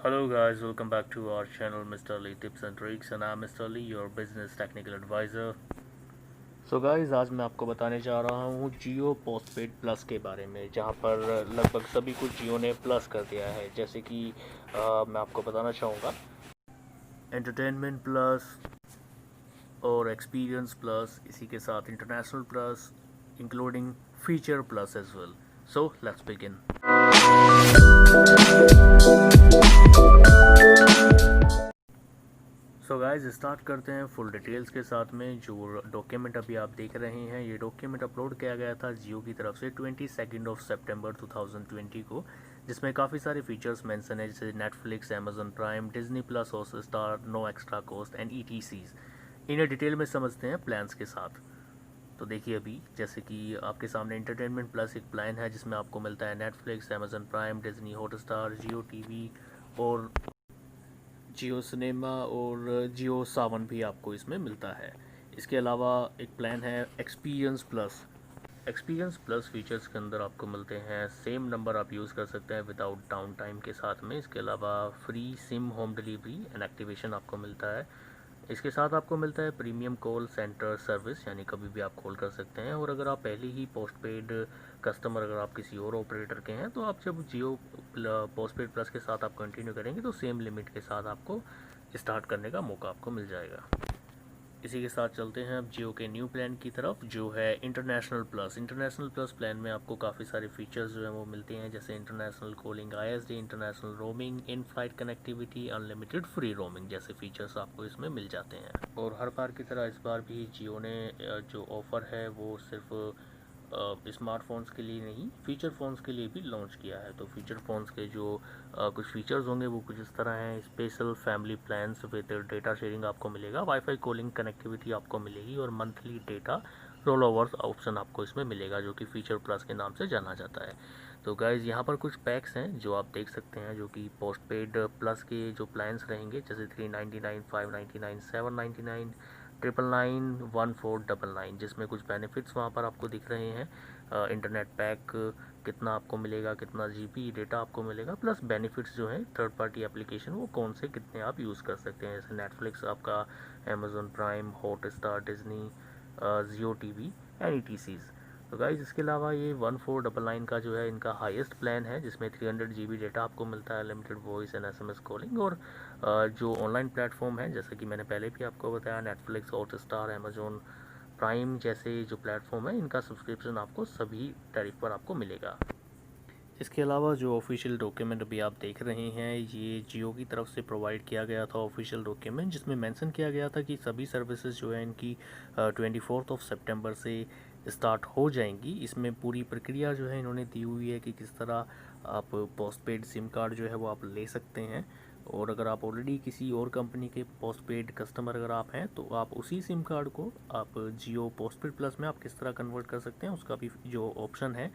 Hello guys, welcome back to our channel Mr. Lee Tips and Tricks and I'm Mr. Lee, your business technical advisor. So guys, आज मैं आपको बताने जा रहा हूँ जियो postpaid plus के बारे में, जहाँ पर लगभग सभी कुछ जियो ने प्लस कर दिया है। जैसे कि मैं आपको बताना चाहूँगा एंटरटेनमेंट प्लस और एक्सपीरियंस प्लस, इसी के साथ international plus including feature plus as well. So let's begin. So guys, start करते हैं फुल डिटेल्स के साथ में। जो डॉक्यूमेंट अभी आप देख रहे हैं, ये डॉक्यूमेंट अपलोड किया गया था जियो की तरफ से 22 सितंबर 2020 को, जिसमें काफ़ी सारे फीचर्स मेंशन है, जैसे Netflix, Amazon Prime, Disney Plus, Hotstar, no extra cost and ETCs। इन्हें डिटेल में समझते हैं प्लान्स के साथ। तो देखिए, अभी जैसे कि आपके सामने एंटरटेनमेंट प्लस एक प्लान है जिसमें आपको मिलता है Netflix, Amazon Prime, Disney Hotstar, Jio TV और जियो सिनेमा और जियो सावन भी आपको इसमें मिलता है। इसके अलावा एक प्लान है experience plus. Experience plus features के अंदर आपको मिलते हैं सेम नंबर आप यूज़ कर सकते हैं विदाउट डाउन टाइम के साथ में। इसके अलावा free SIM home delivery and activation आपको मिलता है। इसके साथ आपको मिलता है प्रीमियम कॉल सेंटर सर्विस, यानी कभी भी आप कॉल कर सकते हैं। और अगर आप पहले ही पोस्ट पेड कस्टमर, अगर आप किसी और ऑपरेटर के हैं, तो आप जब जियो पोस्ट पेड प्लस के साथ आप कंटिन्यू करेंगे तो सेम लिमिट के साथ आपको स्टार्ट करने का मौका आपको मिल जाएगा। इसी के साथ चलते हैं अब जियो के न्यू प्लान की तरफ, जो है international plus. International plus plan में आपको काफ़ी सारे फीचर्स जो हैं वो मिलते हैं, जैसे international calling, ISD, international roaming, in flight connectivity, unlimited free roaming जैसे फीचर्स आपको इसमें मिल जाते हैं। और हर बार की तरह इस बार भी जियो ने जो ऑफ़र है वो सिर्फ स्मार्टफोन्स के लिए नहीं, फीचर फ़ोन्स के लिए भी लॉन्च किया है। तो फीचर फ़ोन्स के जो कुछ फीचर्स होंगे वो कुछ इस तरह हैं। Special family plans with data sharing आपको मिलेगा, वाईफाई कॉलिंग कनेक्टिविटी आपको मिलेगी और monthly data rollovers option आपको इसमें मिलेगा, जो कि फीचर प्लस के नाम से जाना जाता है। तो गाइज़, यहाँ पर कुछ पैक्स हैं जो आप देख सकते हैं, जो कि पोस्ट पेड प्लस के जो प्लान्स रहेंगे, जैसे 399, 599, 799, 999, 1499, जिसमें कुछ बेनिफिट्स वहाँ पर आपको दिख रहे हैं। इंटरनेट पैक कितना आपको मिलेगा, कितना GB डेटा आपको मिलेगा, प्लस बेनिफिट्स जो हैं थर्ड पार्टी एप्लीकेशन वो कौन से कितने आप यूज़ कर सकते हैं, जैसे नेटफ्लिक्स आपका, Amazon prime, Hotstar, Disney, Jio TV and ETCs। तो गाइज, इसके अलावा ये 1499 का जो है इनका हाईएस्ट प्लान है, जिसमें 300 GB डेटा आपको मिलता है, limited voice and SMS calling. और जो ऑनलाइन प्लेटफॉर्म है, जैसे कि मैंने पहले भी आपको बताया, नेटफ्लिक्स, हॉटस्टार, अमेजोन प्राइम जैसे जो प्लेटफॉर्म है, इनका सब्सक्रिप्शन आपको सभी टैरिफ पर आपको मिलेगा। इसके अलावा जो ऑफिशियल डॉक्यूमेंट अभी आप देख रहे हैं, ये जियो की तरफ से प्रोवाइड किया गया था ऑफिशियल डॉक्यूमेंट, जिसमें मेंशन किया गया था कि सभी सर्विसेज जो है इनकी 24 सितंबर से स्टार्ट हो जाएंगी। इसमें पूरी प्रक्रिया जो है इन्होंने दी हुई है कि किस तरह आप पोस्टपेड सिम कार्ड जो है वो आप ले सकते हैं। और अगर आप ऑलरेडी किसी और कंपनी के पोस्टपेड कस्टमर अगर आप हैं, तो आप उसी सिम कार्ड को आप जियो पोस्टपेड प्लस में आप किस तरह कन्वर्ट कर सकते हैं, उसका भी जो ऑप्शन है,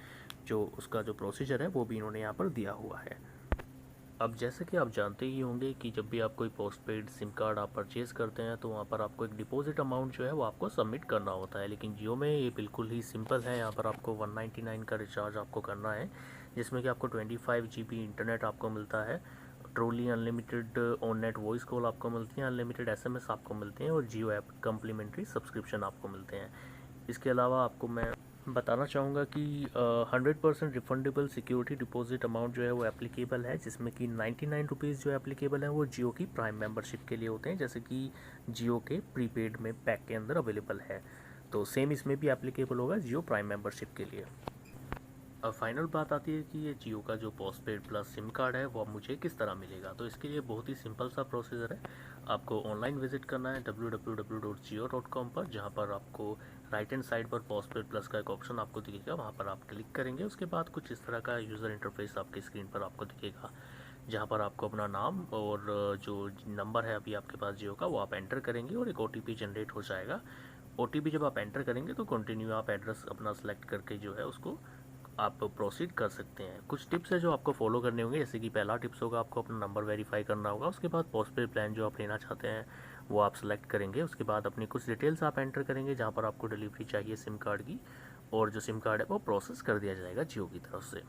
जो उसका जो प्रोसीजर है, वो भी इन्होंने यहाँ पर दिया हुआ है। अब जैसे कि आप जानते ही होंगे कि जब भी आप कोई पोस्टपेड सिम कार्ड आप परचेज़ करते हैं, तो वहाँ पर आपको एक डिपॉजिट अमाउंट जो है वो आपको सबमिट करना होता है। लेकिन जियो में ये बिल्कुल ही सिंपल है। यहाँ पर आपको 199 का रिचार्ज आपको करना है, जिसमें कि आपको 25 GB इंटरनेट आपको मिलता है, truly unlimited on net voice call आपको मिलती है, अनलिमिटेड SMS आपको मिलते हैं और जियो ऐप कम्प्लीमेंट्री सब्सक्रिप्शन आपको मिलते हैं। इसके अलावा आपको मैं बताना चाहूँगा कि 100% रिफंडेबल सिक्योरिटी डिपॉजिट अमाउंट जो है वो एप्लीकेबल है, जिसमें कि 99 रुपीज़ जो एप्लीकेबल है वो जियो की प्राइम मेंबरशिप के लिए होते हैं, जैसे कि जियो के प्रीपेड में पैक के अंदर अवेलेबल है। तो सेम इसमें भी एप्लीकेबल होगा जियो प्राइम मेंबरशिप के लिए। अब फाइनल बात आती है कि ये जियो का जो पोस्टपेड प्लस सिम कार्ड है वो मुझे किस तरह मिलेगा। तो इसके लिए बहुत ही सिंपल सा प्रोसीजर है। आपको ऑनलाइन विजिट करना है www.jio.com पर, जहाँ पर आपको राइट हैंड साइड पर पोस्टपेड प्लस का एक ऑप्शन आपको दिखेगा, वहाँ पर आप क्लिक करेंगे। उसके बाद कुछ इस तरह का यूज़र इंटरफेस आपकी स्क्रीन पर आपको दिखेगा, जहाँ पर आपको अपना नाम और जो नंबर है अभी आपके पास जियो का वो आप एंटर करेंगे और एक OTP जनरेट हो जाएगा। OTP जब आप एंटर करेंगे तो कंटिन्यू आप एड्रेस अपना सेलेक्ट करके जो है उसको आप प्रोसीड कर सकते हैं। कुछ टिप्स है जो आपको फॉलो करने होंगे, जैसे कि पहला टिप्स होगा आपको अपना नंबर वेरीफाई करना होगा। उसके बाद पोस्टपेड प्लान जो आप लेना चाहते हैं वो आप सेलेक्ट करेंगे। उसके बाद अपनी कुछ डिटेल्स आप एंटर करेंगे, जहाँ पर आपको डिलीवरी चाहिए सिम कार्ड की, और जो सिम कार्ड है वो प्रोसेस कर दिया जाएगा जियो की तरफ से।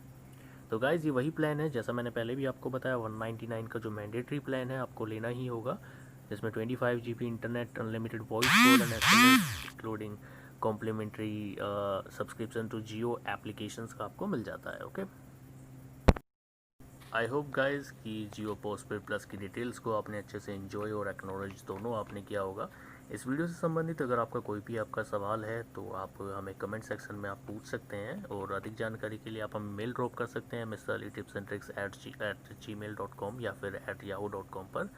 तो गाइज़ ये वही प्लान है जैसा मैंने पहले भी आपको बताया, 199 का जो मैंडेटरी प्लान है आपको लेना ही होगा, जिसमें 25 GB internet, unlimited voice call and SMS, including complimentary subscription to Jio applications का आपको मिल जाता है। ओके, आई होप गाइज कि जियो पोस्टपेड प्लस की डिटेल्स को आपने अच्छे से एंजॉय और एक्नॉलेज दोनों आपने किया होगा। इस वीडियो से संबंधित अगर आपका कोई भी आपका सवाल है तो आप हमें कमेंट सेक्शन में आप पूछ सकते हैं, और अधिक जानकारी के लिए आप हमें मेल ड्रॉप कर सकते हैं mralitipsandtricks@gmail.com या फिर @yahoo.com पर।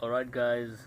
Alright guys,